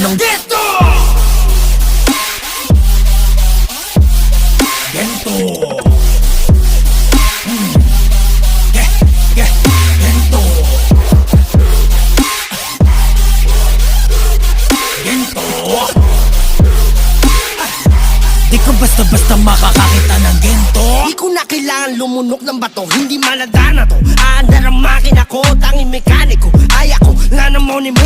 ng gento. Gento. Gento. Gento. Di ka basta-basta makakakita ng gento. Di ko na kailangan lumunok ng bato, hindi malada na to. Aandar ang makina ko, tanging mekaniko. Ay ako, nga na mo ni mo.